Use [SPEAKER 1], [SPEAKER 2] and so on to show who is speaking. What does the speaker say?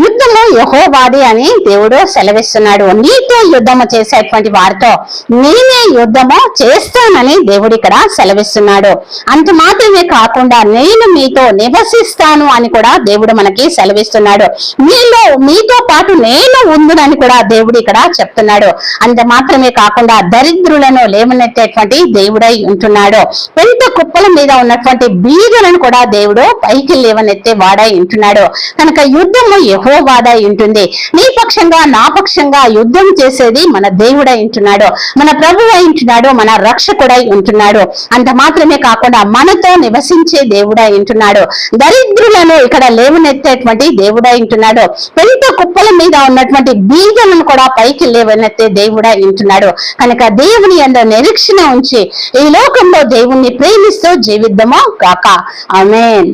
[SPEAKER 1] యుద్ధము యెహోవాది అని దేవుడు సెలవిస్తున్నాడు. నీతో యుద్ధము చేసేటువంటి వారితో నేనే యుద్ధము చేస్తానని దేవుడు ఇక్కడ సెలవిస్తున్నాడు. అంత మాత్రమే కాకుండా నేను మీతో నివసిస్తాను అని కూడా దేవుడు మనకి సెలవిస్తున్నాడు. మీతో పాటు నేను ఉందునని కూడా దేవుడు ఇక్కడ చెప్తున్నాడు. అంత మాత్రమే కాకుండా దరిద్రులను లేవనెత్తేటువంటి దేవుడై ఉంటున్నాడు. పెంట కుప్పల మీద ఉన్నటువంటి బీదలను కూడా దేవుడు పైకి లేవనెత్తే వాడై ఉంటున్నాడు. కనుక యుద్ధము యెహోవాదై ఉంటుంది. నీ పక్షంగా నా పక్షంగా యుద్ధం చేసేది మన దేవుడై ఉంటున్నాడు, మన ప్రభువు అయి ఉంటున్నాడు, మన రక్షకుడై ఉంటున్నాడు. అంత మాత్రమే కాకుండా మనతో నివసించే దేవుడై ఉంటున్నాడు. దరిద్రులను ఇక్కడ లేవనెత్తేటువంటి దేవుడై ఉంటున్నాడు. పెంట కుప్పల మీద ఉన్నటువంటి బీదలను కూడా పైకి లేవనెత్తే దేవుడై ఉంటున్నాడు. కనుక దేవుని యందు నిరీక్షణ ఉంచి ఈ లోకంలో దేవుణ్ణి ప్రేమిస్తూ జీవిద్దాము కాక. ఆమేన్.